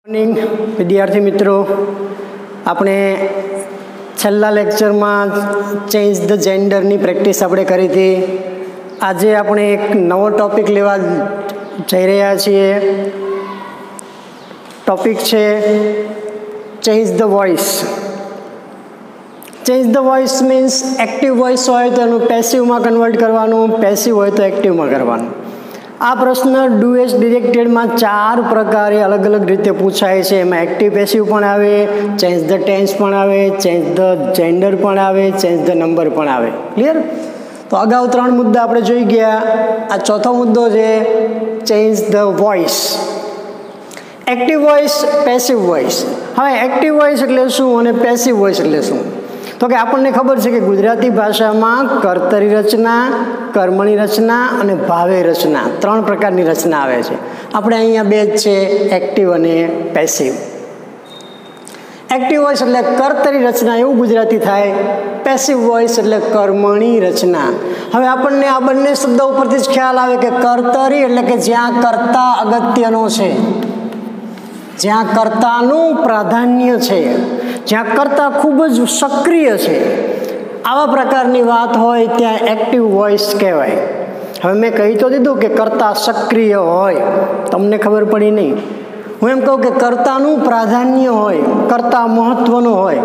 Morning વિદ્યાર્થી મિત્રો, આપણે છેલ્લા લેક્ચરમાં ચેન્જ ધ જેન્ડરની પ્રેક્ટિસ આપણે કરી હતી. આજે આપણે એક નવો ટૉપિક લેવા જઈ રહ્યા છીએ. ટૉપિક છે change the voice. Change the voice means active voice હોય તો એનું પેસિવમાં કન્વર્ટ કરવાનું, પેસિવ હોય તો એક્ટિવમાં કરવાનું. આ પ્રશ્ન ડુ એઝ ડિરેક્ટેડમાં 4 પ્રકારે અલગ અલગ રીતે પૂછાય છે. એમાં એક્ટિવ પેસિવ પણ આવે, ચેન્જ ધ ટેન્સ પણ આવે, ચેન્જ ધ જેન્ડર પણ આવે, ચેન્જ ધ નંબર પણ આવે. ક્લિયર? તો અગાઉ 3 મુદ્દા આપણે જોઈ ગયા. આ ચોથો મુદ્દો છે change the voice. Active voice, passive voice. હવે એક્ટિવ વોઇસ એટલે શું અને પેસિવ વોઇસ એટલે શું? તો કે આપણને ખબર છે કે ગુજરાતી ભાષામાં કર્તરી રચના, કર્મણી રચના અને ભાવે રચના 3 પ્રકારની રચના આવે છે. આપણે અહીંયા 2 જ છે, એક્ટિવ અને પેસિવ. એક્ટિવ વોઇસ એટલે કર્તરી રચના એવું ગુજરાતી થાય. પેસિવ વોઇસ એટલે કર્મણી રચના. હવે આપણને આ બંને શબ્દો ઉપરથી જ ખ્યાલ આવે કે કર્તરી એટલે કે જ્યાં કર્તા અગત્યનો છે, જ્યાં કર્તાનું પ્રાધાન્ય છે, જ્યાં કર્તા ખૂબ જ સક્રિય છે, આવા પ્રકારની વાત હોય ત્યાં એક્ટિવ વોઇસ કહેવાય. હવે મેં કહી તો દીધું કે કર્તા સક્રિય હોય, તમને ખબર પડી નહીં. હું એમ કહું કે કર્તાનું પ્રાધાન્ય હોય, કર્તા મહત્વનું હોય.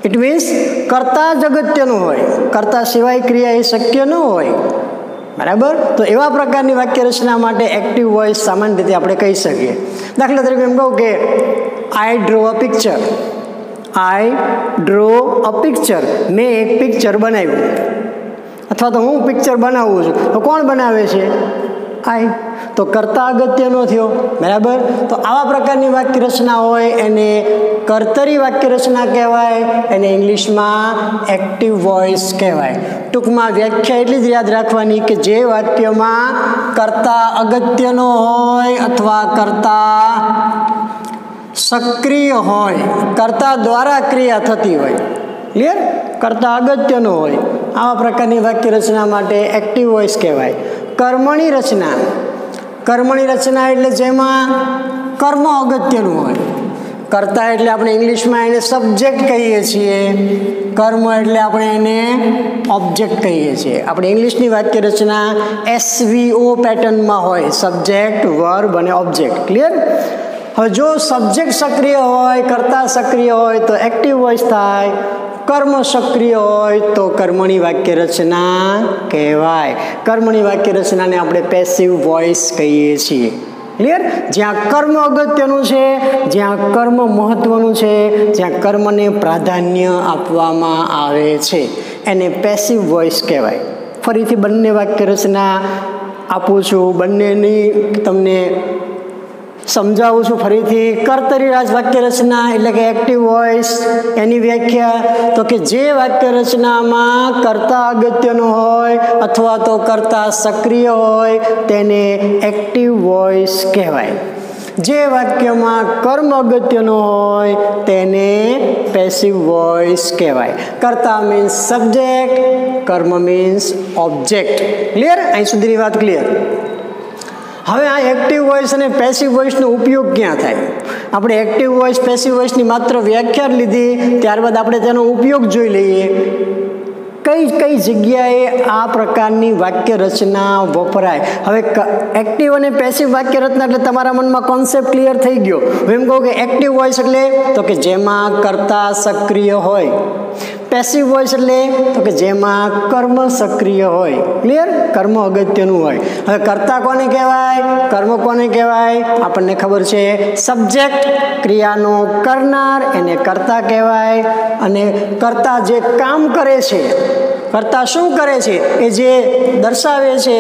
ઇટ મીન્સ કર્તા જ અગત્યનું હોય, કર્તા સિવાય ક્રિયા એ શક્ય ન હોય. બરાબર? તો એવા પ્રકારની વાક્ય રચના માટે એક્ટિવ વોઇસ સામાન્ય રીતે આપણે કહી શકીએ. દાખલા તરીકે એમ કહું કે I draw a picture. I draw a picture. મેં એક પિક્ચર બનાવ્યું. અથવા તો હું પિક્ચર બનાવું છું. તો કોણ બનાવે છે? આઈ. તો કર્તા અગત્યનો થયો. બરાબર? તો આવા પ્રકારની વાક્ય રચના હોય એને કર્તરી વાક્ય રચના કહેવાય. એને ઇંગ્લિશમાં એક્ટિવ વોઇસ કહેવાય. ટૂંકમાં વ્યાખ્યા એટલી જ યાદ રાખવાની કે જે વાક્યમાં કર્તા અગત્યનો હોય અથવા કર્તા સક્રિય હોય, કર્તા દ્વારા ક્રિયા થતી હોય. ક્લિયર? કર્તા અગત્યનો હોય, આવા પ્રકારની વાક્ય રચના માટે એક્ટિવ વોઇસ કહેવાય. કર્મણી રચના. કર્મણી રચના એટલે જેમાં કર્મ અગત્યનું હોય. કર્તા એટલે આપણે ઇંગ્લિશમાં એને સબ્જેક્ટ કહીએ છીએ, કર્મ એટલે આપણે એને ઓબ્જેક્ટ કહીએ છીએ. આપણે ઇંગ્લિશની વાક્ય રચના SVO પેટર્નમાં હોય, સબ્જેક્ટ, વર્બ અને ઓબ્જેક્ટ. ક્લિયર? હવે જો સબ્જેક્ટ સક્રિય હોય, કર્તા સક્રિય હોય તો એક્ટિવ વોઇસ થાય. કર્મ સક્રિય હોય તો કર્મણી વાક્ય રચના કહેવાય. કર્મણી વાક્ય રચનાને આપણે પેસિવ વોઇસ કહીએ છીએ. ક્લિયર? જ્યાં કર્મ અગત્યનું છે, જ્યાં કર્મ મહત્વનું છે, જ્યાં કર્મને પ્રાધાન્ય આપવામાં આવે છે, એને પેસિવ વોઇસ કહેવાય. ફરીથી બંને વાક્ય રચના આપું છું, બંનેની તમને સમજાવું છું ફરીથી. કર્તરી વાક્ય રચના એટલે કે એક્ટિવ વોઇસ, એની વ્યાખ્યા તો કે જે વાક્ય રચનામાં કર્તા અગત્યનો હોય અથવા તો કર્તા સક્રિય હોય તેને એક્ટિવ વોઇસ કહેવાય. જે વાક્યમાં કર્મ અગત્યનો હોય તેને પેસિવ વોઇસ કહેવાય. કર્તા મીન્સ સબ્જેક્ટ, કર્મ મીન્સ ઓબ્જેક્ટ. ક્લિયર? અહીં સુધીની વાત ક્લિયર? હવે આ એક્ટિવ વોઇસ અને પેસિવ વોઇસનો ઉપયોગ ક્યાં થાય? આપણે એક્ટિવ વોઇસ, પેસિવ વોઇસની માત્ર વ્યાખ્યા લીધી, ત્યારબાદ આપણે તેનો ઉપયોગ જોઈ લઈએ. કઈ કઈ જગ્યાએ આ પ્રકારની વાક્ય રચના વપરાય. હવે એક્ટિવ અને પેસિવ વાક્ય રચના એટલે તમારા મનમાં કોન્સેપ્ટ ક્લિયર થઈ ગયો. હું એમ કહું કે એક્ટિવ વોઇસ એટલે તો કે જેમાં કર્તા સક્રિય હોય. પેસિવ વોઇસ એટલે તો કે જેમાં કર્મ સક્રિય હોય. ક્લિયર? કર્મ અગત્યનું હોય. હવે કર્તા કોને કહેવાય, કર્મ કોને કહેવાય? આપણને ખબર છે, સબ્જેક્ટ ક્રિયાનો કરનાર એને કર્તા કહેવાય. અને કર્તા જે કામ કરે છે, કર્તા શું કરે છે એ જે દર્શાવે છે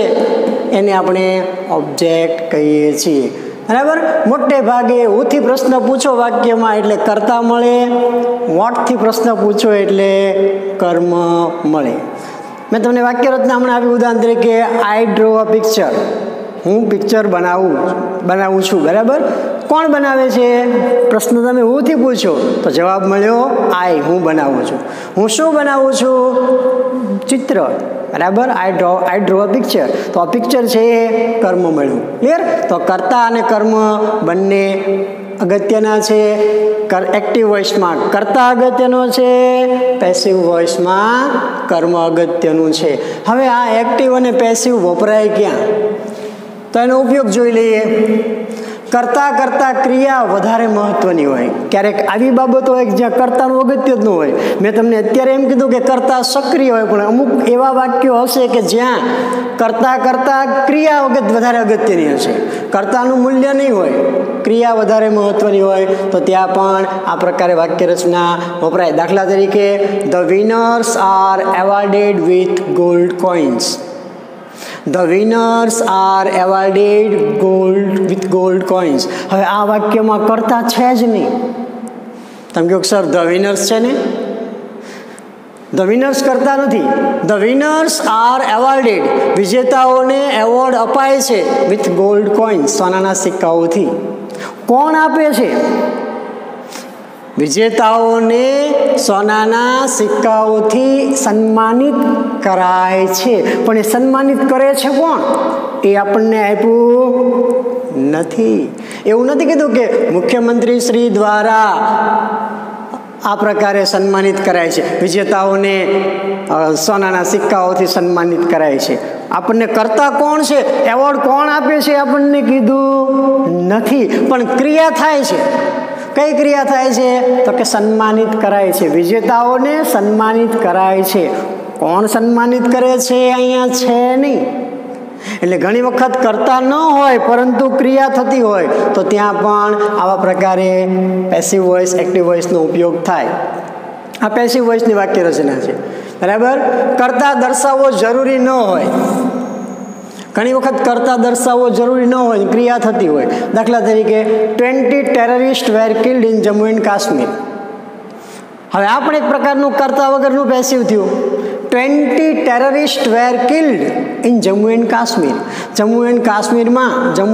એને આપણે ઓબ્જેક્ટ કહીએ છીએ. બરાબર? મોટે ભાગે હુંથી પ્રશ્ન પૂછો વાક્યમાં એટલે કર્તા મળે, વોટથી પ્રશ્ન પૂછો એટલે કર્મ મળે. મેં તમને વાક્ય રચના હમણાં આપી. ઉદાહરણ તરીકે આઈ ડ્રો અ પિક્ચર. હું પિક્ચર બનાવું છું. બરાબર? કોણ બનાવે છે? પ્રશ્ન તમે હુંથી પૂછો તો જવાબ મળ્યો આઈ, હું બનાવું છું. હું શું બનાવું છું? ચિત્ર. બરાબર? આઈ ડ્રો અ પિક્ચર. તો આ પિક્ચર છે એ કર્મ મળ્યું. ક્લિયર? તો કર્તા અને કર્મ બંને અગત્યના છે, એક્ટિવ વોઇસમાં કર્તા અગત્યનો છે, પેસિવ વોઇસમાં કર્મ અગત્યનું છે. હવે આ એક્ટિવ અને પેસિવ વપરાય ક્યાં, તો એનો ઉપયોગ જોઈ લઈએ. કરતા કરતા ક્રિયા વધારે મહત્વની હોય. ક્યારેક આવી બાબતો હોય જ્યાં કર્તાનું અગત્ય જ ન હોય. મેં તમને અત્યારે એમ કીધું કે કર્તા સક્રિય હોય, પણ અમુક એવા વાક્યો હશે કે જ્યાં કરતા કરતા ક્રિયા વધારે અગત્યની હશે, કર્તાનું મૂલ્ય નહીં હોય, ક્રિયા વધારે મહત્વની હોય, તો ત્યાં પણ આ પ્રકારે વાક્ય રચના વપરાય. દાખલા તરીકે, the winners are awarded with gold coins. The winners are awarded with gold coins. હવે આ વાક્યમાં કર્તા છે જ નહીં. તમે કહો સર ધ વિનર્સ છે ને, ધ વિનર્સ કરતા નથી. ધ વિનર્સ આર એવોર્ડેડ, વિજેતાઓને એવોર્ડ અપાય છે વિથ ગોલ્ડ કોઇન્સ, સોનાના સિક્કાઓથી. કોણ આપે છે? વિજેતાઓને સોનાના સિક્કાઓથી સન્માનિત કરાય છે. પણ એ સન્માનિત કરે છે કોણ? એ આપણને આપ્યું નથી. એવું નથી કીધું કે મુખ્યમંત્રી શ્રી દ્વારા આ પ્રકારે સન્માનિત કરાય છે, વિજેતાઓને સોનાના સિક્કાઓથી સન્માનિત કરાય છે. આપણને કરતા કોણ છે, એવોર્ડ કોણ આપે છે આપણને કીધું નથી, પણ ક્રિયા થાય છે. કઈ ક્રિયા થાય છે? તો કે સન્માનિત કરાય છે, વિજેતાઓને સન્માનિત કરાય છે. કોણ સન્માનિત કરે છે અહીંયા છે નહીં. એટલે ઘણી વખત કરતા ન હોય પરંતુ ક્રિયા થતી હોય, તો ત્યાં પણ આવા પ્રકારે પેસિવ વોઇસ એક્ટિવ વોઇસનો ઉપયોગ થાય. આ પેસિવ વોઇસની વાક્ય રચના છે. બરાબર. કરતા દર્શાવવો જરૂરી ન હોય. ઘણી વખત કરતા દર્શાવવો જરૂરી ન હોય, ક્રિયા થતી હોય. દાખલા તરીકે, 20 terrorist were killed in Jammu and Kashmir. હવે આ પણ એક પ્રકારનું કરતા વગરનું પેસિવ થયું. 20 terrorist were killed in Jammu and Kashmir. Jammu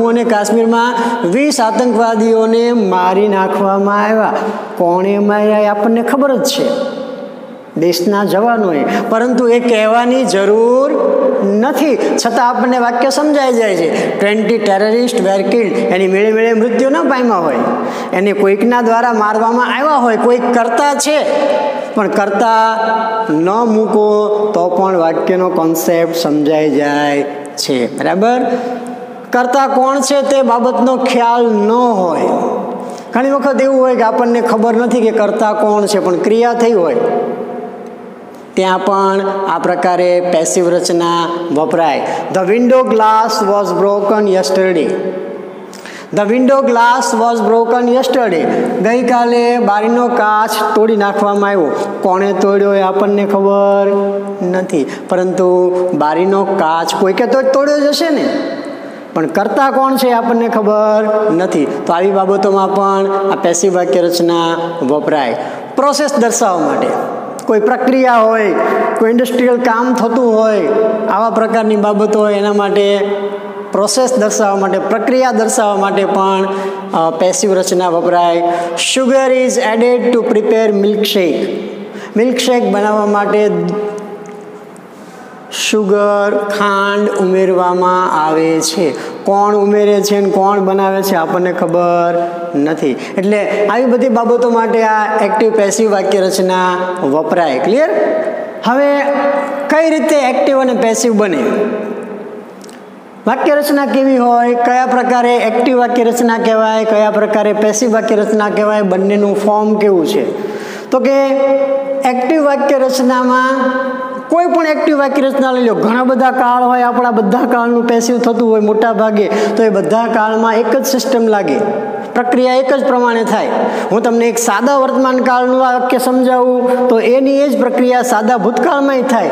અને કાશ્મીરમાં 20 આતંકવાદીઓને મારી નાખવામાં આવ્યા. કોણે માર્યા આપણને ખબર જ છે, દેશના જવાનોએ, પરંતુ એ કહેવાની જરૂર નથી. છતાં આપણને વાક્ય સમજાઈ જાય છે. 20 ટેરરિસ્ટ વેર કિલ્ડ, એની મેળે મેળે મૃત્યુ ન પામ્યા હોય, એને કોઈકના દ્વારા મારવામાં આવ્યા હોય, કોઈક કરતા છે, પણ કરતા ન મૂકો તો પણ વાક્યનો કોન્સેપ્ટ સમજાઈ જાય છે. બરાબર. કરતા કોણ છે તે બાબતનો ખ્યાલ ન હોય. ઘણી વખત એવું હોય કે આપણને ખબર નથી કે કરતા કોણ છે, પણ ક્રિયા થઈ હોય, ત્યાં પણ આ પ્રકારે પેસિવ રચના વપરાય. The window glass was broken yesterday. The window glass was broken yesterday. ગઈકાલે બારીનો કાચ તોડી નાખવામાં આવ્યો. કોણે તોડ્યો એ આપણને ખબર નથી, પરંતુ બારીનો કાચ કોઈકે તો તોડ્યો જ હશે ને, પણ કરતા કોણ છે આપણને ખબર નથી. તો આવી બાબતોમાં પણ આ પેસિવ વાક્ય રચના વપરાય. પ્રોસેસ દર્શાવવા માટે, કોઈ પ્રક્રિયા હોય, કોઈ ઇન્ડસ્ટ્રીયલ કામ થતું હોય, આવા પ્રકારની બાબતો હોય, એના માટે પ્રોસેસ દર્શાવવા માટે, પ્રક્રિયા દર્શાવવા માટે પણ પેસિવ રચના વપરાય. Sugar is added to prepare milkshake. Milkshake બનાવવા માટે શુગર, ખાંડ ઉમેરવામાં આવે છે. કોણ ઉમેરે છે અને કોણ બનાવે છે આપણને ખબર નથી. એટલે આવી બધી બાબતો માટે આ એક્ટિવ પેસિવ વાક્ય રચના વપરાય. ક્લિયર? હવે કઈ રીતે એક્ટિવ અને પેસિવ બને? વાક્ય રચના કેવી હોય, કયા પ્રકારે એક્ટિવ વાક્ય રચના કહેવાય, કયા પ્રકારે પેસિવ વાક્ય રચના કહેવાય, બંનેનું ફોર્મ કેવું છે? તો કે એક્ટિવ વાક્ય રચનામાં કોઈ પણ એક્ટિવ વાક્ય રચના લઈ લો, ઘણા બધા કાળ હોય, આપણા બધા કાળનું પેસિવ થતું હોય મોટા ભાગે, તો એ બધા કાળમાં એક જ સિસ્ટમ લાગે, પ્રક્રિયા એક જ પ્રમાણે થાય. હું તમને એક સાદા વર્તમાન કાળનું વાક્ય સમજાવું તો એની એ જ પ્રક્રિયા સાદા ભૂતકાળમાં થાય.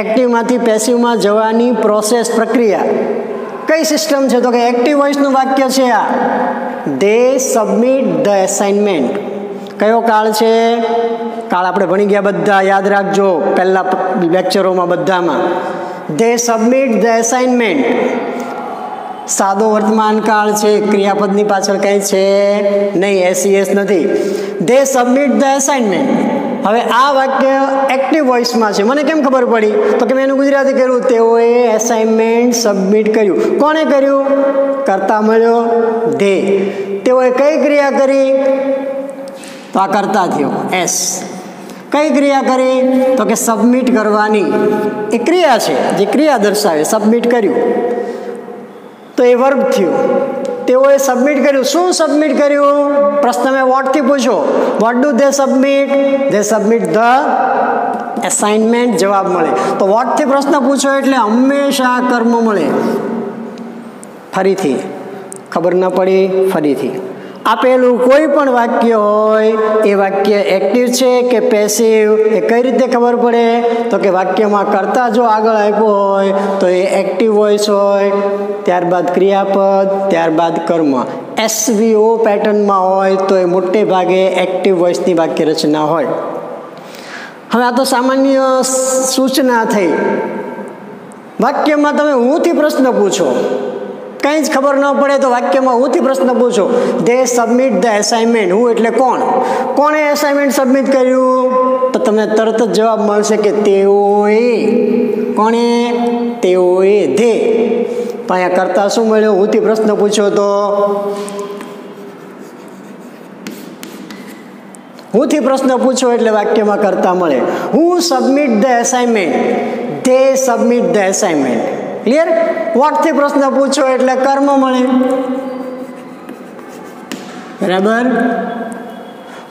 એક્ટિવમાંથી પેસિવમાં જવાની પ્રોસેસ, પ્રક્રિયા કઈ સિસ્ટમ છે? તો કે એક્ટિવ વોઇસનું વાક્ય છે આ. દે સબમિટ ધ એસાઇનમેન્ટ. કયો કાળ છે? કાળ આપણે ભણી ગયા બધા, યાદ રાખજો પહેલા લેક્ચરોમાં બધામાં. દે સબમિટ ધ એસાઇનમેન્ટ. સાદો વર્તમાન કાળ છે, ક્રિયાપદની પાછળ કંઈ છે નહીં, એસ નથી. દે સબમિટ ધ એસાઇનમેન્ટ. હવે આ વાક્ય એક્ટિવ વોઇસમાં છે. મને કેમ ખબર પડી? તો કે મેં એનું ગુજરાતી કર્યું. તેઓએ એસાઇનમેન્ટ સબમિટ કર્યું. કોણે કર્યું? કર્તા મળ્યો ધે. તેઓએ કઈ ક્રિયા કરી? તો આ કર્તા થયો એસ. કઈ ક્રિયા કરી? તો કે સબમિટ કરવાની. એ ક્રિયા છે, જે ક્રિયા દર્શાવે. સબમિટ કર્યું તો એ વર્બ થયું. તેઓએ સબમિટ કર્યું. શું સબમિટ કર્યું? પ્રશ્ન મેં વોટથી પૂછો. Vote do they submit? They submit the assignment. જવાબ મળે. તો વોટથી પ્રશ્ન પૂછો એટલે હંમેશા કર્મ મળે. ફરીથી ખબર ન પડી, ફરીથી આપેલું કોઈ પણ વાક્ય હોય એ વાક્ય એક્ટિવ છે કે પેસિવ એ કઈ રીતે ખબર પડે? તો કે વાક્યમાં કર્તા જો આગળ આપ્યો હોય તો એ એક્ટિવ વોઇસ હોય, ત્યારબાદ ક્રિયાપદ, ત્યારબાદ કર્મ. SVO પેટર્નમાં હોય તો એ મોટે ભાગે એક્ટિવ વોઇસની વાક્ય રચના હોય. હવે આ તો સામાન્ય સૂચના થઈ. વાક્યમાં તમે હુંથી પ્રશ્ન પૂછો, કંઈ જ ખબર ન પડે તો વાક્યમાં હુંથી પ્રશ્ન પૂછો. દે સબમિટ ધ એસાઇનમેન્ટ. હું એટલે કોણ? કોણે એસાઇનમેન્ટ સબમિટ કર્યું? તો તમને તરત જ જવાબ મળશે કે તેઓએ. કોણે? તેઓએ, ધે. તો અહીંયા કરતા શું મળ્યું? હુંથી પ્રશ્ન પૂછ્યો તો હુંથી પ્રશ્ન પૂછો એટલે વાક્યમાં કરતા મળે. હું submit the assignment. They submit the assignment. Clear? વોટથી પ્રશ્ન પૂછો એટલે કર્મ મળે. બરાબર?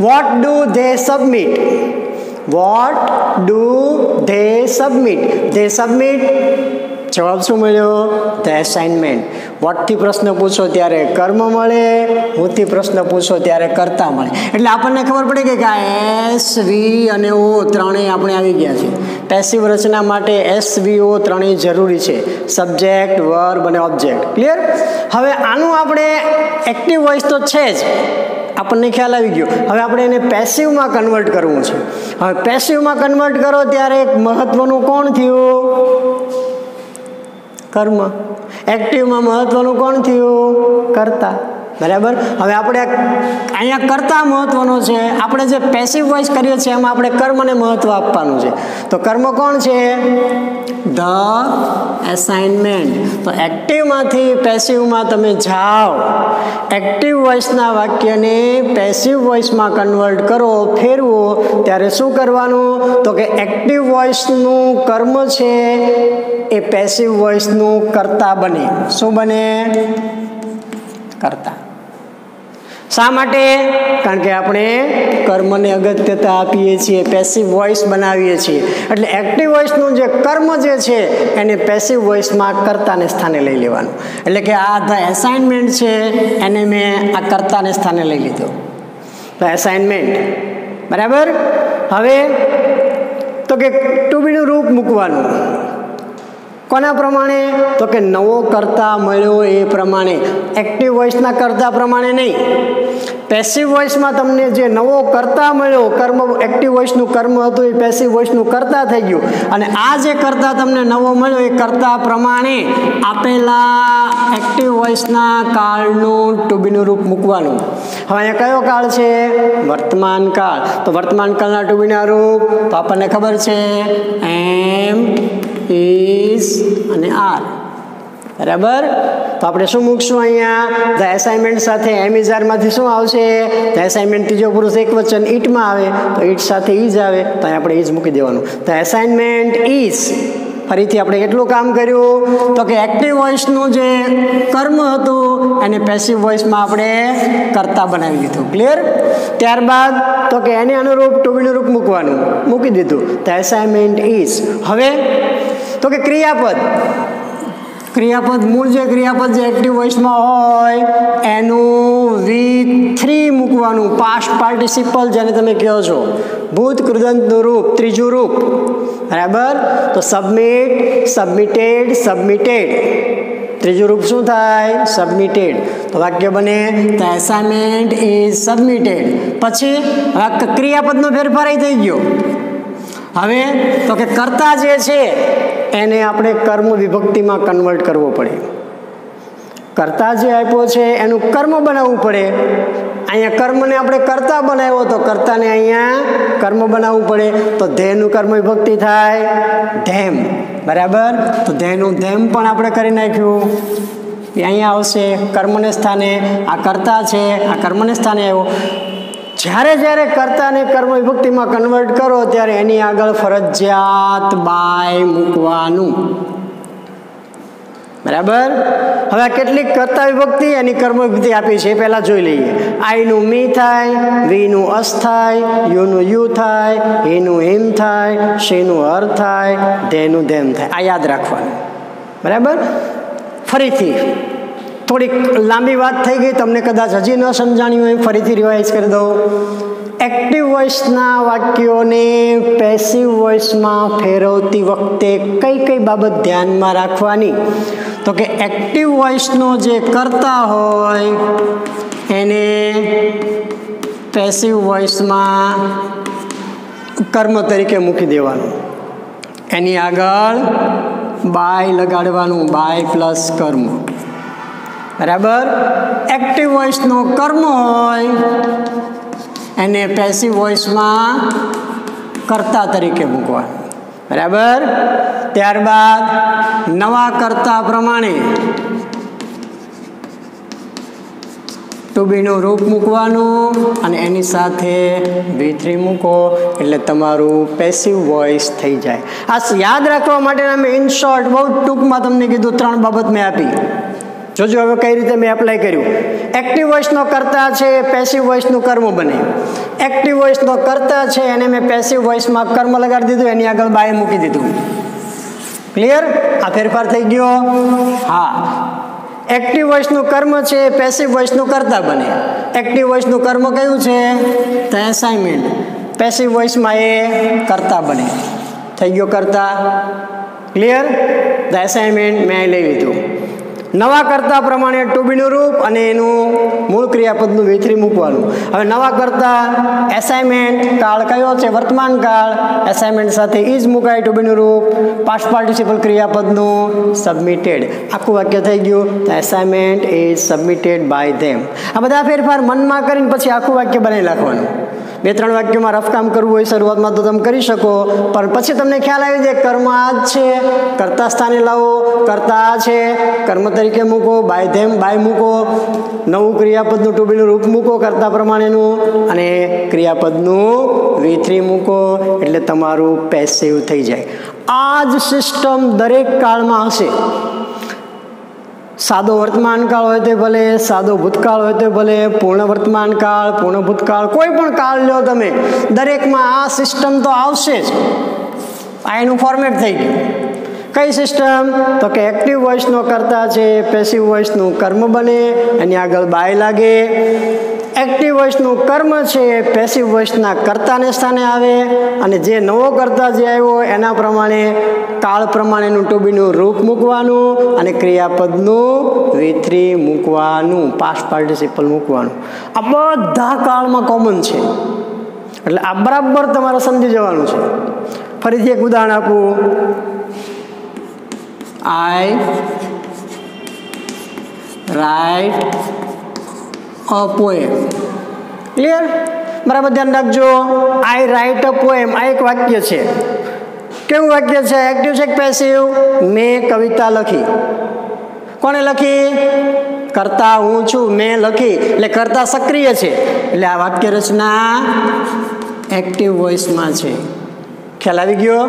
What do they submit? What do they submit? They submit. જવાબ શું મળ્યો? The assignment. વોટથી પ્રશ્ન પૂછો ત્યારે કર્મ મળે, હુંથી પ્રશ્ન પૂછો ત્યારે કર્તા મળે. એટલે આપણને ખબર પડી ગઈ કે આ એસ, વી અને ઓ ત્રણેય આપણે આવી ગયા છે. પેસિવ રચના માટે SVO ત્રણેય જરૂરી છે. સબ્જેક્ટ, વર્બ અને ઓબ્જેક્ટ. ક્લિયર? હવે આનું આપણે એક્ટિવ વોઇસ તો છે જ, આપણને ખ્યાલ આવી ગયો. હવે આપણે એને પેસિવમાં કન્વર્ટ કરવું છે. હવે પેસિવમાં કન્વર્ટ કરો ત્યારે એક મહત્વનું કોણ થયું? કર્મ. એક્ટિવમાં મહત્વનું કોણ થયું? કર્તા. બરાબર? હવે આપણે અહીંયા કર્તા મહત્વનો છે. આપણે જે પેસિવ વોઇસ કરીએ છીએ એમાં આપણે કર્મને મહત્વ આપવાનું છે. તો કર્મ કોણ છે? The assignment. તો એક્ટિવમાંથી પેસિવમાં તમે જાઓ, એક્ટિવ વોઇસના વાક્યને પેસિવ વોઇસમાં કન્વર્ટ કરો, ફેરવો, ત્યારે શું કરવાનું? તો કે એક્ટિવ વોઇસનું કર્મ છે એ પેસિવ વોઇસનું કર્તા બને. શું બને? કર્તા. શા માટે? કારણ કે આપણે કર્મને અગત્યતા આપીએ છીએ, પેસિવ વોઇસ બનાવીએ છીએ. એટલે એક્ટિવ વોઇસનું જે કર્મ જે છે એને પેસિવ વોઇસમાં કર્તાને સ્થાને લઈ લેવાનું. એટલે કે આ ધ એસાઇનમેન્ટ છે એને મેં આ કર્તાને સ્થાને લઈ લીધો. The assignment. બરાબર? હવે તો કે ટુ બીનું રૂપ મૂકવાનું. કોના પ્રમાણે? તો કે નવો કર્તા મળ્યો એ પ્રમાણે. એક્ટિવ વોઇસના કર્તા પ્રમાણે નહીં. પેસિવ વોઇસમાં તમને જે નવો કર્તા મળ્યો, કર્મ એક્ટિવ વોઇસનું કર્મ હતું એ પેસિવ વોઇસનું કર્તા થઈ ગયું. અને આ જે કર્તા તમને નવો મળ્યો એ કર્તા પ્રમાણે આપેલા એક્ટિવ વોઇસના કાળનું ટુ બીનું રૂપ મૂકવાનું. હવે અહીંયા કયો કાળ છે? વર્તમાન કાળ. તો વર્તમાન કાળના ટુ બીના રૂપ તો આપણને ખબર છે એમ, ઇઝ અને આર. બરાબર? તો આપણે શું મૂકશું અહીંયા? ધ એસાઇનમેન્ટ સાથે એમ ઇઝ આરમાંથી શું આવશે? ધ એસાઇનમેન્ટ ત્રીજો પુરુષ એક વચન ઈટમાં આવે તો ઈટ સાથે ઈઝ આવે, તો આપણે ઈઝ મૂકી દેવાનું. The assignment is. ફરીથી આપણે કેટલું કામ કર્યું? તો કે એક્ટિવ વોઇસનું જે કર્મ હતું એને પેસિવ વોઇસમાં આપણે કર્તા બનાવી દીધું. ક્લિયર? ત્યારબાદ તો કે એને અનુરૂપ ટુ બીનું રૂપ મૂકવાનું. મૂકી દીધું. The assignment is. હવે તો કે ક્રિયાપદ. ક્રિયાપદ મૂળ જે ક્રિયાપદ જે એક્ટિવ વોઇસમાં હોય એનું V3 મૂકવાનું. પાસ્ટ પાર્ટિસિપલ જેને તમે કહો છો, ભૂત કૃદંતનું રૂપ, ત્રીજું રૂપ. બરાબર? તો સબમિટ, સબમિટેડ, સબમિટેડ. ત્રીજું રૂપ શું થાય? સબમિટેડ. તો વાક્ય બને ધ એસાઇનમેન્ટ ઇઝ સબમિટેડ. પછી ક્રિયાપદનો ફેરફાર થઈ ગયો. હવે તો કે કર્તા જે છે એને આપણે કર્મ વિભક્તિમાં કન્વર્ટ કરવો પડે. કર્તા જે આપ્યો છે એનું કર્મ બનાવવું પડે. અહીંયા કર્મને આપણે કર્તા બનાવ્યો તો કર્તાને અહીંયા કર્મ બનાવવું પડે તો ધેયનું કર્મ વિભક્તિ થાય ધેમ, બરાબર. તો ધેયનું ધેમ પણ આપણે કરી નાખ્યું, એ અહીંયા આવશે કર્મને સ્થાને. આ કર્તા છે, આ કર્મને સ્થાને આવ્યો. જ્યારે જ્યારે કર્તાને કર્મ વિભક્તિમાં કન્વર્ટ કરો ત્યારે એની આગળ ફરજિયાત બાય મૂકવાનું, બરાબર. હવે આ કેટલીક કર્તા વિભક્તિ એની કર્મ વિભક્તિ આપી છે, પહેલાં જોઈ લઈએ. આઈનું મી થાય, વીનું અસ થાય, યુનું યુ થાય, હીનું હિમ થાય, શીનું હર થાય, ધેનું ધેમ થાય. આ યાદ રાખવાનું, બરાબર. ફરીથી થોડીક લાંબી વાત થઈ ગઈ, તમને કદાચ હજી ન સમજાણી હોય, ફરીથી રિવાઇઝ કરી દઉં. એક્ટિવ વોઇસના વાક્યોને પેસિવ વોઇસમાં ફેરવતી વખતે કઈ કઈ બાબત ધ્યાનમાં રાખવાની? તો કે એક્ટિવ વોઇસનો જે કર્તા હોય એને પેસિવ વોઇસમાં કર્મ તરીકે મૂકી દેવાનું, એની આગળ બાય લગાડવાનું, બાય પ્લસ કર્મ, બરાબર. એક્ટિવ વોઇસનો કર્મ હોય એને પેસિવ વોઇસમાં કર્તા તરીકે મૂકવાનું, બરાબર. ત્યારબાદ નવા કર્તા પ્રમાણે ટુ બીનું રૂપ મૂકવાનું અને એની સાથે V3 મૂકો એટલે તમારું પેસિવ વોઇસ થઈ જાય. આ યાદ રાખવા માટેના મેં ઇન શોર્ટ બહુ ટૂંકમાં તમને કીધું, 3 બાબત મેં આપી. જોજો હવે કઈ રીતે મેં એપ્લાય કર્યું. એક્ટિવ વોઇસનો કર્તા છે, પેસિવ વોઇસનું કર્મ બને. એક્ટિવ વોઇસનો કર્તા છે એને મેં પેસિવ વોઇસમાં કર્મ લગાડી દીધું, એની આગળ બાય મૂકી દીધું. ક્લિયર? આ ફેરફાર થઈ ગયો? હા. એક્ટિવ વોઇસનું કર્મ છે, પેસિવ વોઇસનું કર્તા બને. એક્ટિવ વોઇસનું કર્મ કયું છે? તો એસાઇનમેન્ટ. પેસિવ વોઇસમાં એ કર્તા બને. થઈ ગયો કર્તા. ક્લિયર? ધ એસાઇનમેન્ટ મેં લઈ લીધું. નવા કર્તા પ્રમાણે ટુ બીનું રૂપ અને એનું મૂળ ક્રિયાપદનું V3 મૂકવાનું. હવે નવા કર્તા એસાઇનમેન્ટ કાળ કયો છે? વર્તમાન કાળ. એસાઇનમેન્ટ સાથે ઇઝ મુકાય, ટુ બીનું રૂપ, પાસ્ટ પાર્ટિસિપલ ક્રિયાપદનું સબમિટેડ. આખું વાક્ય થઈ ગયું. Assignment is submitted by them. આ બધા ફેરફાર મનમાં કરીને પછી આખું વાક્ય બનાવી નાખવાનું. 2-3 વાક્યોમાં રફ કામ કરવું હોય શરૂઆતમાં તો તમે કરી શકો, પણ પછી તમને ખ્યાલ આવી જાય કર્મ આ જ છે, કર્તા સ્થાને લાવો, કર્તા આ છે, કર્મ તરીકે મૂકો, બાય ધેમ બાય મૂકો, નવું ક્રિયાપદનું ટુ બીનું રૂપ મૂકો કર્તા પ્રમાણેનું અને ક્રિયાપદનું V3 મૂકો એટલે તમારું પેસિવ થઈ જાય. આ જ સિસ્ટમ દરેક કાળમાં હશે. સાદો વર્તમાન કાળ હોય તો ભલે, સાદો ભૂતકાળ હોય તો ભલે, પૂર્ણ વર્તમાન કાળ, પૂર્ણ ભૂતકાળ, કોઈ પણ કાળ લો તમે, દરેકમાં આ સિસ્ટમ તો આવશે જ. આ એનું ફોર્મેટ થઈ ગયું. કઈ સિસ્ટમ? તો કે એક્ટિવ વોઇસનો કર્તા છે, પેસિવ વોઇસનું કર્મ બને, એની આગળ બાય લાગે. એક્ટિવ વોઇસનું કર્મ છે પેસિવ વોઇસના કર્તાને સ્થાને આવે અને જે નવો કર્તા જે આવ્યો એના પ્રમાણે કાળ પ્રમાણેનું ટુ બીનું રૂપ મૂકવાનું અને ક્રિયાપદનું V3 મૂકવાનું, પાસ્ટ પાર્ટિસિપલ મૂકવાનું. આ બધા કાળમાં કોમન છે એટલે આ બરાબર તમારે સમજી જવાનું છે. ફરીથી એક ઉદાહરણ આપું. I write a poem. Clear? બરાબર ધ્યાન રાખજો. આઈ રાઇટ અ પોએમ, આ એક વાક્ય છે. કેવું વાક્ય છે? એક્ટિવ છે કે પેસિવ? મેં કવિતા લખી. કોણે લખી? કર્તા હું છું, મેં લખી એટલે કર્તા સક્રિય છે એટલે આ વાક્ય રચના એક્ટિવ વોઇસમાં છે. ખ્યાલ આવી ગયો?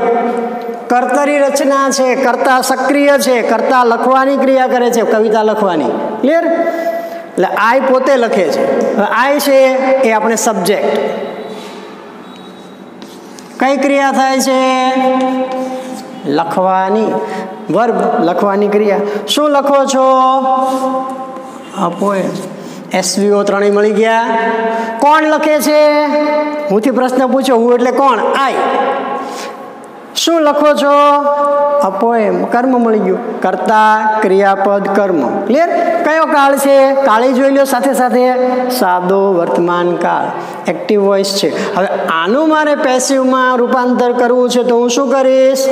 કર્તરી રચના છે, કર્તા સક્રિય છે, કર્તા લખવાની ક્રિયા કરે છે, કવિતા લખવાની. ક્લિયર? એટલે આઈ પોતે લખે છે. આઈ છે એ આપણે સબ્જેક્ટ. કઈ ક્રિયા થાય છે? લખવાની. વર્બ, લખવાની ક્રિયા. શું લખો છો? આ પોએમ. SVO ત્રણેય મળી ગયા. કોણ લખે છે? હુંથી પ્રશ્ન પૂછો. હું એટલે કોણ? આઈ. શું લખો છો? આ પોએમ. કર્મ મળી ગયું. કર્તા, ક્રિયાપદ, કર્મ. ક્લિયર? કયો કાળ છે? કાળી જોઈ લો સાથે સાથે. સાદો વર્તમાન કાળ. એક્ટિવ વોઇસ છે. હવે આનું મારે પેસિવમાં રૂપાંતર કરવું છે તો હું શું કરીશ?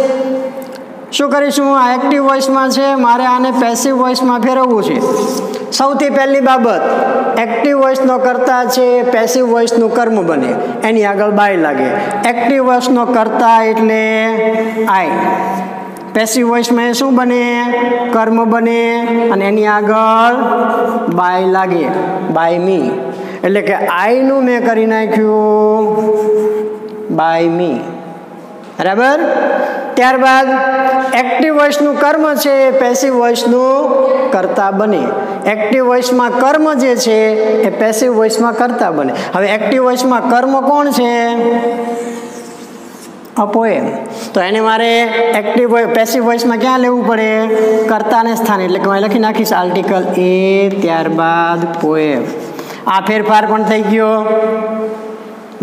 શું કરીશું? આ એક્ટિવ વોઇસમાં છે, મારે આને પેસિવ વોઇસમાં ફેરવવું છે. સૌથી પહેલી બાબત, એક્ટિવ વોઇસનો કર્તા છે પેસિવ વોઇસનું કર્મ બને, એની આગળ બાય લાગે. એક્ટિવ વોઇસનો કર્તા એટલે આઈ, પેસિવ વોઇસમાં શું બને? કર્મ બને અને એની આગળ બાય લાગે, બાય મી. એટલે કે આઈનું મેં કરી નાખ્યું બાય મી. બરાબર. ત્યારબાદ એક્ટિવ વોઇસનું કર્મ છે પેસિવ વોઇસનું કર્તા બને. એક્ટિવ વોઇસમાં કર્મ જે છે એ પેસિવ વોઇસમાં કર્તા બને. હવે એક્ટિવ વોઇસમાં કર્મ કોણ છે? A poem. તો એને મારે એક્ટિવ પેસિવ વોઇસમાં ક્યાં લેવું પડે? કર્તાને સ્થાને. એટલે કે લખી નાખીશ આર્ટિકલ એ, ત્યારબાદ પોએમ. આ ફેરફાર પણ થઈ ગયો.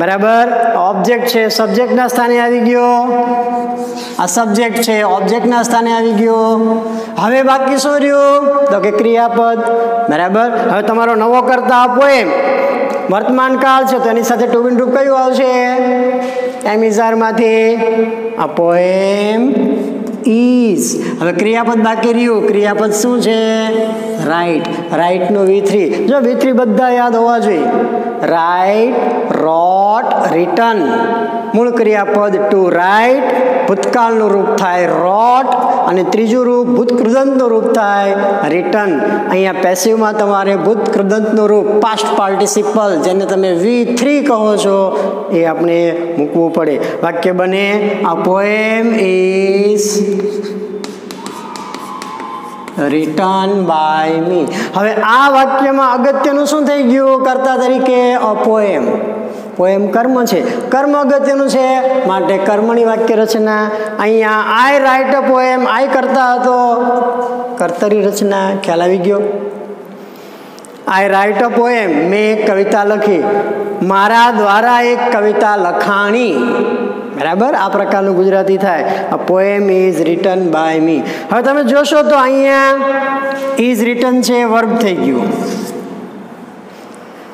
બરાબર. ઓબ્જેક્ટ છે સબ્જેક્ટના સ્થાને આવી ગયો, આ સબ્જેક્ટ છે ઓબ્જેક્ટના સ્થાને આવી ગયો. હવે બાકી શું રહ્યું? તો કે ક્રિયાપદ. બરાબર. હવે તમારો નવો કર્તા પોએમ વર્તમાન કાળ છે તો એની સાથે ટુ બી રૂપ કયું આવશે? એમિઝારમાંથી આ પોએમ ઇઝ. હવે ક્રિયાપદ બાકી રહ્યું. ક્રિયાપદ શું છે? રાઇટ. રાઇટનું V3. જો V3 બધા યાદ હોવા જોઈએ. રાઇટ, રોટ, રિટન. મૂળ ક્રિયાપદ ટુ રાઇટ, ભૂતકાળનું રૂપ થાય રોટ, અને ત્રીજું રૂપ ભૂતકૃદંતનું રૂપ થાય રિટન. અહીંયા પેસિવમાં તમારે ભૂતકૃદંતનું રૂપ પાસ્ટ પાર્ટિસિપલ, જેને તમે V3 કહો છો, એ આપણે મૂકવું પડે. વાક્ય બને આ poem is written by me. હવે આ વાક્યમાં અગત્યનું શું થઈ ગયું? કર્તા તરીકે અ પોએમ. પોએમ કર્મ છે, કર્મ અગત્યનું છે, માટે કર્મની વાક્ય રચના. અહીંયા આઈ રાઇટ અ પોએમ, આઈ કરતા હતો, કર્તરી રચના. ખ્યાલ આવી ગયો? આઈ રાઇટ અ પોએમ, મેં એક કવિતા લખી, મારા દ્વારા એક કવિતા લખાણી. બરાબર. આ પ્રકારનું ગુજરાતી થાય. A poem is written by me. હવે તમે જોશો તો અહીંયા ઇઝ રિટન છે, વર્બ થઈ ગયું.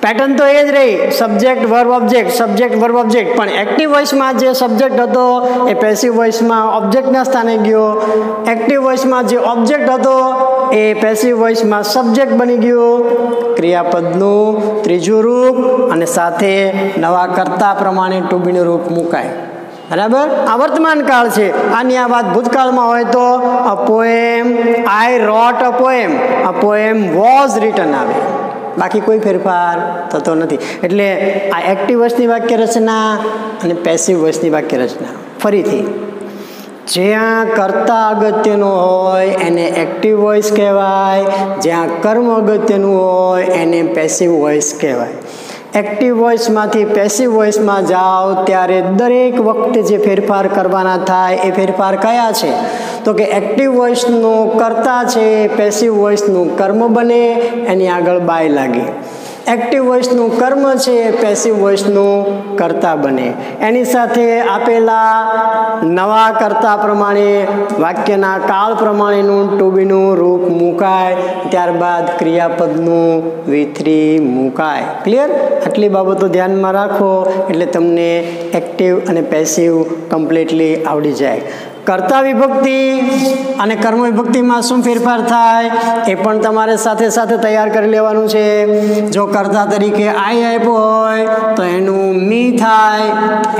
પેટર્ન તો એ જ રહી, subject verb object, subject verb object. પણ એક્ટિવ વોઇસમાં જે સબ્જેક્ટ હતો એ પેસિવ વોઇસમાં ઓબ્જેક્ટના સ્થાને ગયો. એક્ટિવ વોઇસમાં જે ઓબ્જેક્ટ હતો એ પેસિવ વોઇસમાં સબ્જેક્ટ બની ગયો. ક્રિયાપદનું ત્રીજું રૂપ અને સાથે નવા કર્તા પ્રમાણે ટુ બીનું રૂપ મુકાય. બરાબર. આ વર્તમાન કાળ છે. આની આ વાત ભૂતકાળમાં હોય તો a poem, I wrote a poem, a poem was written આવે. બાકી કોઈ ફેરફાર થતો નથી. એટલે આ એક્ટિવ વોઇસની વાક્ય રચના અને પેસિવ વોઇસની વાક્ય રચના. ફરીથી, જ્યાં કર્તા અગત્યનો હોય એને એક્ટિવ વોઇસ કહેવાય, જ્યાં કર્મ અગત્યનું હોય એને પેસિવ વોઇસ કહેવાય. એક્ટિવ વોઇસમાંથી પેસિવ વોઇસમાં જાઓ ત્યારે દરેક વખતે જે ફેરફાર કરવાના થાય એ ફેરફાર કયા છે? તો કે એક્ટિવ વોઇસનું કર્તા છે પેસિવ વોઇસનું કર્મ બને, એની આગળ બાય લાગે. એક્ટિવ વોઇસનું કર્મ છે પેસિવ વોઇસનું કર્તા બને. એની સાથે આપેલા નવા કર્તા પ્રમાણે વાક્યના કાળ પ્રમાણેનું ટુ બીનું રૂપ મુકાય. ત્યારબાદ ક્રિયાપદનું V3 મુકાય. ક્લિયર? આટલી બાબતો ધ્યાનમાં રાખો એટલે તમને એક્ટિવ અને પેસિવ કમ્પ્લીટલી આવડી જાય. કર્તા વિભક્તિ અને કર્મ વિભક્તિમાં શું ફેરફાર થાય એ પણ તમારે સાથે સાથે તૈયાર કરી લેવાનું છે. જો કર્તા તરીકે આઈ આપ્યો હોય તો એનું મી થાય,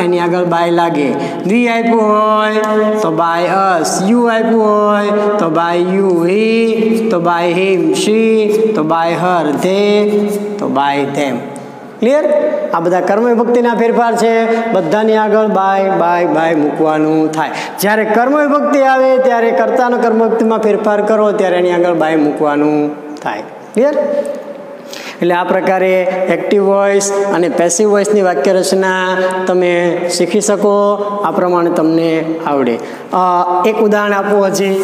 એની આગળ બાય લાગે. વી આપ્યું હોય તો બાય અસ, યુ આપ્યું હોય તો બાય યુ, હી તો બાય હિમ, શી તો બાય હર, ધે તો બાય ધેમ. ક્લિયર? આ બધા કર્મ વિભક્તિના ફેરફાર છે. બધાની આગળ બાય બાય બાય મૂકવાનું થાય. જ્યારે કર્મ વિભક્તિ આવે ત્યારે કર્તાનો કર્મ વિભક્તિમાં ફેરફાર કરો ત્યારે એની આગળ બાય મૂકવાનું થાય. ક્લિયર? એટલે આ પ્રકારે એક્ટિવ વોઇસ અને પેસિવ વોઇસની વાક્ય રચના તમે શીખી શકો. આ પ્રમાણે તમને આવડે. એક ઉદાહરણ આપું હજી.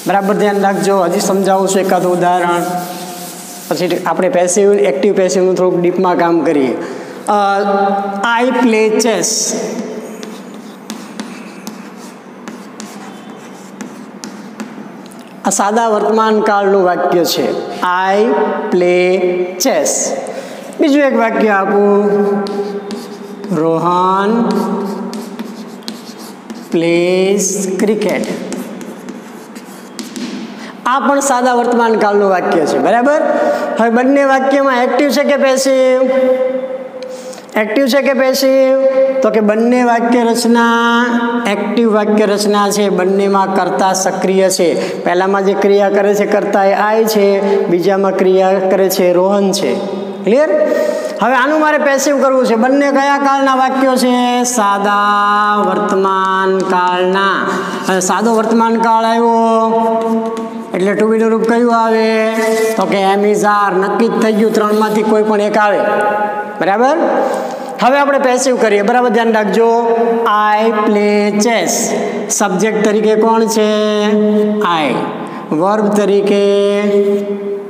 બરાબર ધ્યાન રાખજો. હજી સમજાવું છું એકાદું ઉદાહરણ, પછી આપણે પેસિવ એક્ટિવ પેસિવનું થોડુંક ડીપમાં કામ કરીએ. I play chess. આ સાદા વર્તમાન કાળનું વાક્ય છે. I play chess. બીજું એક વાક્ય આપું, રોહન પ્લેઝ ક્રિકેટ. આ પણ સાદા વર્તમાન કાળનું વાક્ય છે, બરાબર. હવે બંને વાક્યમાં એક્ટિવ છે કે પેસિવ? એક્ટિવ છે કે પેસિવ? તો કે બંને વાક્ય રચના એક્ટિવ વાક્ય રચના છે. બંનેમાં કર્તા સક્રિય છે. પહેલામાં જે ક્રિયા કરે છે કર્તા એ આઈ છે, બીજામાં ક્રિયા કરે છે રોહન છે. ક્લિયર? હવે આનું મારે પેસિવ કરવું છે. બંને કયા કાળના વાક્યો છે? સાદા વર્તમાન કાળના. હવે સાદો વર્તમાન કાળ આવ્યો એટલે ટુ બી નું રૂપ કયું આવે? તો કે એમ ઇઝ આર. નક્કી જ થઈ ગયું, ત્રણમાંથી કોઈ પણ એક આવે, બરાબર. હવે આપણે પેસિવ કરીએ, બરાબર ધ્યાન રાખજો. I play chess. સબ્જેક્ટ તરીકે કોણ છે? આઈ. વર્બ તરીકે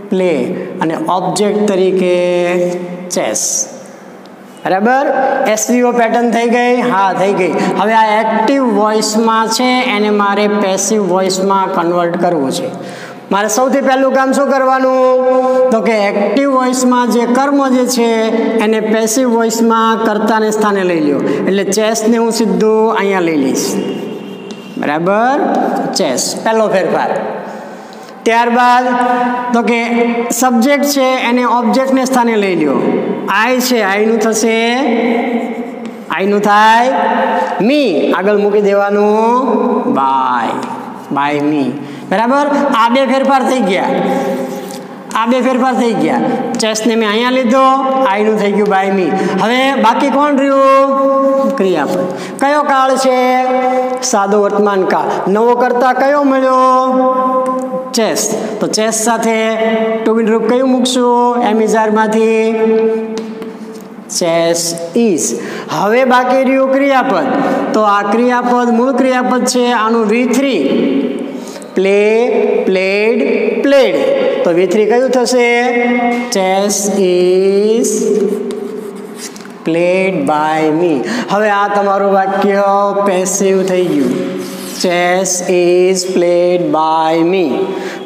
પ્લે અને ઓબ્જેક્ટ તરીકે ચેસ, બરાબર. એસવીઓ પેટર્ન થઈ ગઈ? હા, થઈ ગઈ. હવે આ એક્ટિવ વોઇસમાં છે, એને મારે પેસિવ વોઇસમાં કન્વર્ટ કરવું છે. મારે સૌથી પહેલું કામ શું કરવાનું? તો કે એક્ટિવ વોઇસમાં જે કર્મ જે છે એને પેસિવ વોઇસમાં કર્તાને સ્થાને લઈ લ્યો. એટલે ચેસને હું સીધું અહીંયા લઈ લઈશ, બરાબર. ચેસ પહેલો ફેરફાર. ત્યારબાદ તો કે સબ્જેક્ટ છે એને ઓબ્જેક્ટને સ્થાને લઈ લ્યો. આઈ છે, આઈનું થશે, આઈનું થાય મી. આગળ મૂકી દેવાનું બાય, બાય મી, બરાબર. આ બે ફેરફાર થઈ ગયા, આ બે ફેરફાર થઈ ગયા. ચેસને મેં અહીંયા લીધો, આઈનું થઈ ગયું બાય મી. હવે બાકી કોણ રહ્યું? ક્રિયાપદ. કયો કાળ છે? સાદો વર્તમાન કાળ. નવો કર્તા કયો મળ્યો? ચેસ. તો ચેસ સાથે ટુ બી રૂપ કયું મૂકશું? એમ ઇઝ આર માંથી ચેસ ઇઝ. હવે બાકી રહ્યું ક્રિયાપદ. તો આ ક્રિયાપદ મૂળ ક્રિયાપદ છે, આનું V3. Play, played, played. તો V3 કયું થશે? Chess is played by me. હવે આ તમારું વાક્ય પેસિવ થઈ ગયું. Chess is played by me.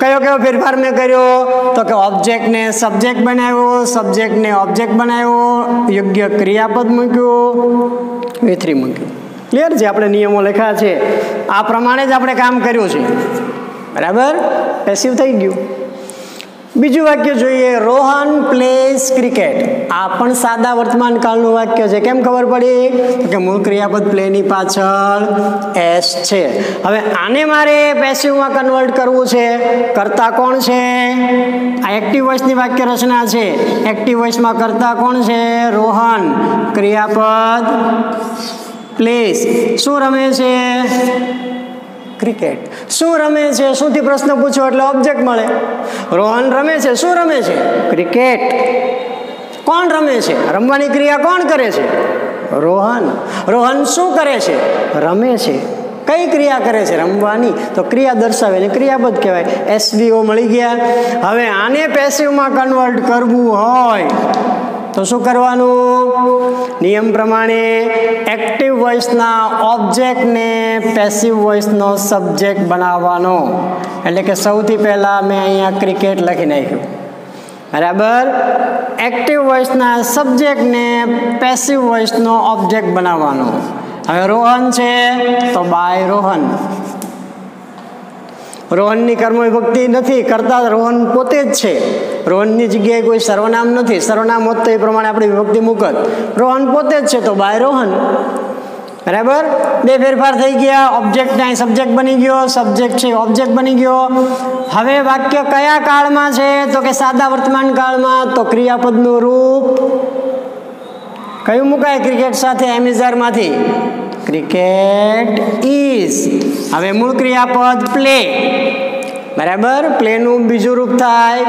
કયો કયો ફેરફાર મેં કર્યો? તો કે ઓબ્જેક્ટને સબ્જેક્ટ બનાવ્યો, સબ્જેક્ટને ઓબ્જેક્ટ બનાવ્યો, યોગ્ય ક્રિયાપદ મૂક્યું, V3 મૂક્યું. ક્લિયર? જે આપણે નિયમો લખ્યા છે આ પ્રમાણે જ આપણે કામ કર્યું છે, બરાબર. પેસિવ થઈ ગયું. બીજું વાક્ય જોઈએ, રોહન પ્લેઝ ક્રિકેટ. આ પણ સાદા વર્તમાન કાળનું વાક્ય છે. કેમ ખબર પડી? કે મૂળ ક્રિયાપદ પ્લેની પાછળ એસ છે. હવે આને મારે પેસિવમાં કન્વર્ટ કરવું છે. કર્તા કોણ છે? આ એક્ટિવ વોઇસની વાક્ય રચના છે. એક્ટિવ વોઇસમાં કર્તા કોણ છે? રોહન. ક્રિયાપદ પ્લેઝ. શું રમે છે? ક્રિકેટ. શું રમે છે? શુંથી પ્રશ્ન પૂછો એટલે ઓબ્જેક્ટ મળે. રોહન રમે છે. શું રમે છે? ક્રિકેટ. કોણ રમે છે? રમવાની ક્રિયા કોણ કરે છે? રોહન. રોહન શું કરે છે? રમે છે. કઈ ક્રિયા કરે છે? રમવાની. તો ક્રિયા દર્શાવે ને ક્રિયાપદ કહેવાય. એસવીઓ મળી ગયા. હવે આને પેસિવમાં કન્વર્ટ કરવું હોય તો શું કરવાનું? નિયમ પ્રમાણે એક્ટિવ વોઇસના ઓબ્જેક્ટને પેસિવ વોઇસનો સબ્જેક્ટ બનાવવાનો. એટલે કે સૌથી પહેલાં મેં અહીંયા ક્રિકેટ લખી નાખ્યું, બરાબર. એક્ટિવ વોઇસના સબ્જેક્ટને પેસિવ વોઇસનો ઓબ્જેક્ટ બનાવવાનો. હવે રોહન છે તો બાય રોહન. રોહનની કર્મ વિભક્તિ નથી, કરતા રોહન પોતે જ છે. રોહનની જગ્યાએ કોઈ સર્વનામ નથી. સર્વનામ હોત તો એ પ્રમાણે આપણે વિભક્તિ મૂકત. રોહન પોતે જ છે તો બાય રોહન, બરાબર. બે ફેરફાર થઈ ગયા. ઓબ્જેક્ટ અહીં સબ્જેક્ટ બની ગયો, સબ્જેક્ટ છે ઓબ્જેક્ટ બની ગયો. હવે વાક્ય કયા કાળમાં છે? તો કે સાદા વર્તમાન કાળમાં. તો ક્રિયાપદનું રૂપ કયું મુકાય ક્રિકેટ સાથે? એમ ઇઝ આર માંથી ક્રિકેટ ઇઝ. હવે મૂળ ક્રિયાપદ પ્લે, બરાબર. પ્લેનું બીજું રૂપ થાય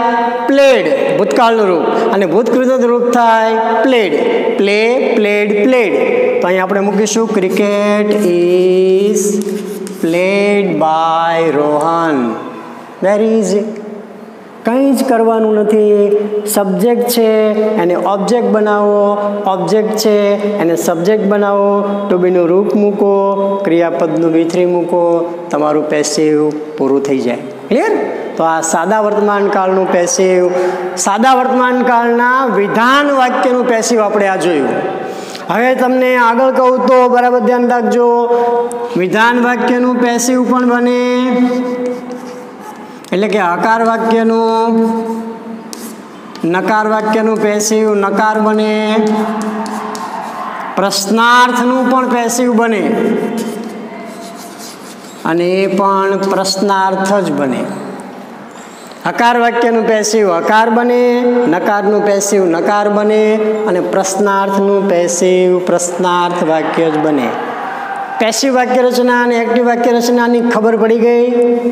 પ્લેડ, ભૂતકાળનું રૂપ. અને ભૂતકૃતનું રૂપ થાય પ્લેડ. Play, played, played. તો અહીં આપણે મૂકીશું cricket is played by Rohan. Very easy. કંઈ જ કરવાનું નથી. સબ્જેક્ટ છે એને ઓબ્જેક્ટ બનાવો, ઓબ્જેક્ટ છે એને સબ્જેક્ટ બનાવો, ટુ બીનું રૂપ મૂકો, ક્રિયાપદનું V3 મૂકો, તમારું પેસિવ પૂરું થઈ જાય. ક્લિયર? તો આ સાદા વર્તમાન કાળનું પેસિવ, સાદા વર્તમાન કાળના વિધાન વાક્યનું પેસિવ આપણે આ જોયું. હવે તમને આગળ કહું તો બરાબર ધ્યાન રાખજો. વિધાન વાક્યનું પેસિવ પણ બને એટલે કે હકાર વાક્યનું નકાર વાક્યનું પેસિવ નકાર બને, પ્રશ્નાર્થનું પણ પેસિવ બને અને એ પણ પ્રશ્નાર્થ જ બને. હકાર વાક્યનું પેસિવ હકાર બને, નકારનું પેસિવ નકાર બને અને પ્રશ્નાર્થનું પેસિવ પ્રશ્નાર્થ વાક્ય જ બને. પેસિવ વાક્ય રચના અને એક્ટિવ વાક્ય રચનાની ખબર પડી ગઈ.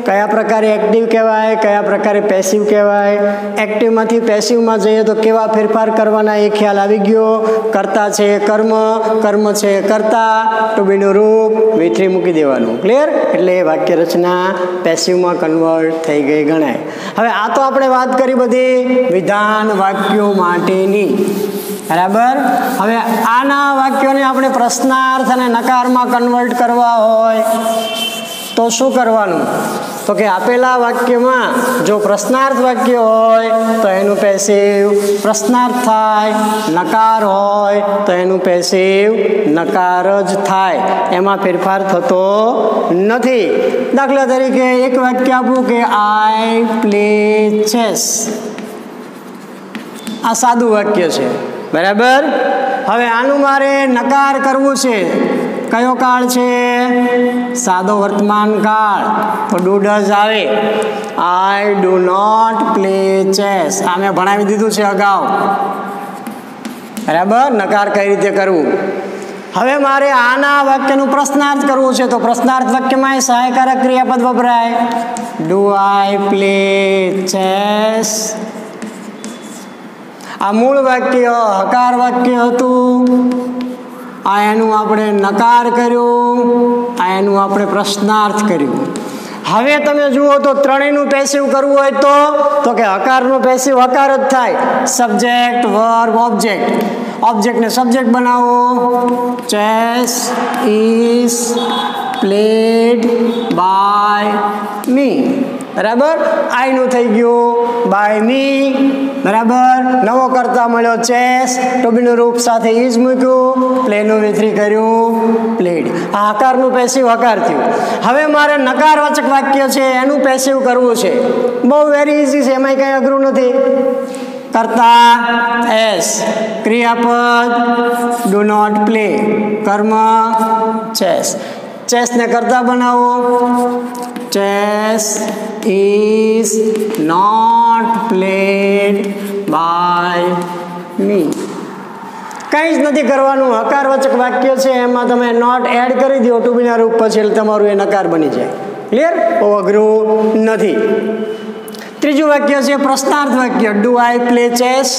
કયા પ્રકારે એક્ટિવ કહેવાય, કયા પ્રકારે પેસિવ કહેવાય. એક્ટિવમાંથી પેસિવમાં જઈએ તો કેવા ફેરફાર કરવાના એ ખ્યાલ આવી ગયો. કર્તા છે કર્મ, કર્મ છે કર્તા, ટુ બીનું રૂપ V3 મૂકી દેવાનું. ક્લિયર? એટલે એ વાક્ય રચના પેસિવમાં કન્વર્ટ થઈ ગઈ ગણાય. હવે આ તો આપણે વાત કરી બધી વિધાન વાક્યો માટેની, બરાબર. હવે આના વાક્યોને આપણે પ્રશ્નાર્થ અને નકારમાં કન્વર્ટ કરવા હોય તો શું કરવાનું? તો કે આપેલા વાક્યમાં જો પ્રશ્નાર્થ વાક્ય હોય તો એનું પેસિવ પ્રશ્નાર્થ થાય, નકાર હોય તો એનું પેસિવ નકાર જ થાય, એમાં ફેરફાર થતો નથી. દાખલા તરીકે એક વાક્ય આપું કે આઈ પ્લે ચેસ. આ સાદું વાક્ય છે, બરાબર. હવે આનું મારે નકાર કરવું છે. કયો કાળ છે? સાદો વર્તમાન કાળ. તો ડુ ડઝ આવે. I do not play chess. આ મેં ભણાવી દીધું છે અગાઉ, બરાબર. નકાર કઈ રીતે કરવું. હવે મારે આના વાક્યનું પ્રશ્નાર્થ કરવું છે તો પ્રશ્નાર્થ વાક્યમાં સહાયકારક ક્રિયાપદ વપરાય. Do I play chess. આ મૂળ વાક્ય હકાર વાક્ય હતું, આ એનું આપણે નકાર કર્યું, આ એનું આપણે પ્રશ્નાર્થ કર્યું. હવે તમે જુઓ તો ત્રણેયનું પેસિવ કરવું હોય તો કે હકારનું પેસિવ હકાર જ થાય. Subject verb object. ઓબ્જેક્ટને સબ્જેક્ટ બનાવો. Chess is played by me, બરાબર. આઈનું થઈ ગયું બાય મી, બરાબર. નવો કરતા મળ્યો ચેસ, ટોબીનું રૂપ સાથે ઇઝ મૂક્યું, પ્લેનું V3 કર્યું પ્લેડ. આ હકારનું પેસિવ હકાર થયું. હવે મારે નકારવાચક વાક્ય છે એનું પેસિવ કરવું છે. બહુ વેરી ઇઝી છે, એમાં કંઈ અઘરું નથી. કર્તા એસ, ક્રિયાપદ ડુ નોટ પ્લે, કર્મ ચેસ. ચેસને કર્તા બનાવો. Chess is not played by me. કંઈ જ નથી કરવાનું. હકારવાચક વાક્ય છે એમાં તમે નોટ એડ કરી દો ટુ બીના રૂપ પછી, એટલે તમારું એ નકાર બની જાય. ક્લિયર? બહુ અઘરું નથી. ત્રીજું વાક્ય છે પ્રશ્નાર્થ વાક્ય. Do I play chess.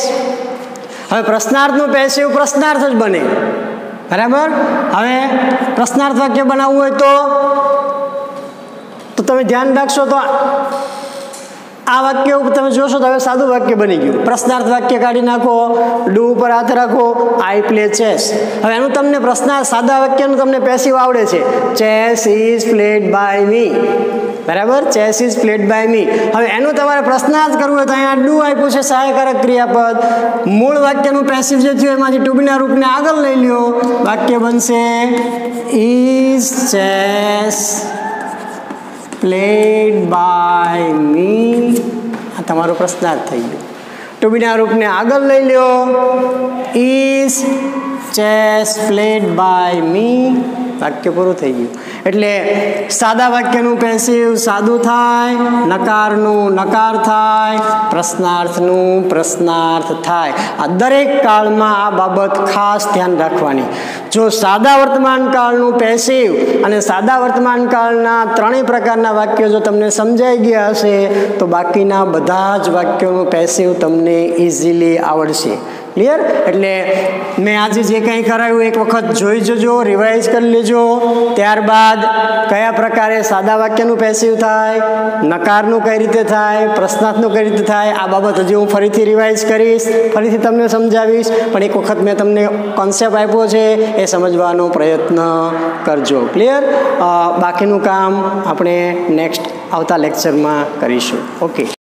હવે પ્રશ્નાર્થનું પેસિવ પ્રશ્નાર્થ જ બને, બરાબર. હવે પ્રશ્નાર્થ વાક્ય બનાવવું હોય તો તમે ધ્યાન રાખશો તો આ વાક્ય ઉપર તમે જોશો તો હવે સાદું વાક્ય બની ગયું. પ્રશ્નાર્થ વાક્ય કાઢી નાખો, ડુ ઉપર હાથ રાખો, આઈ પ્લે ચેસ. હવે એનું તમને પ્રશ્નાર્થ સાદા વાક્યનું તમને પેસિવ આવડે છે. Chess is played by me, બરાબર. Chess is played by me. હવે એનું તમારે પ્રશ્નાર્થ કરવું હોય તો અહીંયા ડુ આપ્યું છે સહાયકારક ક્રિયાપદ. મૂળ વાક્યનું પેસિવ જે થયું એમાંથી ટુ બીના રૂપને આગળ લઈ લ્યો. વાક્ય બનશે is chess played by me. આ તમારો પ્રશ્નાર્થ થઈ ગયો. ટુ બીના રૂપને આગળ લઈ લ્યો. Is chess played by me. વાક્ય પૂરું થઈ ગયું. એટલે સાદા વાક્યનું પેસિવ સાદું થાય, નકારનું નકાર થાય, પ્રશ્નાર્થનું પ્રશ્નાર્થ થાય. આ દરેક કાળમાં આ બાબત ખાસ ધ્યાન રાખવાની. જો સાદા વર્તમાન કાળનું પેસિવ અને સાદા વર્તમાન કાળના ત્રણેય પ્રકારના વાક્યો જો તમને સમજાઈ ગયા હશે તો બાકીના બધા જ વાક્યોનું પેસિવ તમને ઇઝીલી આવડશે. ક્લિયર? એટલે મેં આજે જે કંઈ કરાયું એક વખત જોઈ જજો, રિવાઇઝ કરી લેજો. ત્યારબાદ કયા પ્રકારે સાદા વાક્યનું પેસિવ થાય, નકારનું કઈ રીતે થાય, પ્રશ્નાર્થનું કઈ રીતે થાય, આ બાબત હજી હું ફરીથી રિવાઇઝ કરીશ, ફરીથી તમને સમજાવીશ. પણ એક વખત મેં તમને કોન્સેપ્ટ આપ્યો છે એ સમજવાનો પ્રયત્ન કરજો. ક્લિયર? બાકીનું કામ આપણે નેક્સ્ટ આવતા લેક્ચરમાં કરીશું. ઓકે.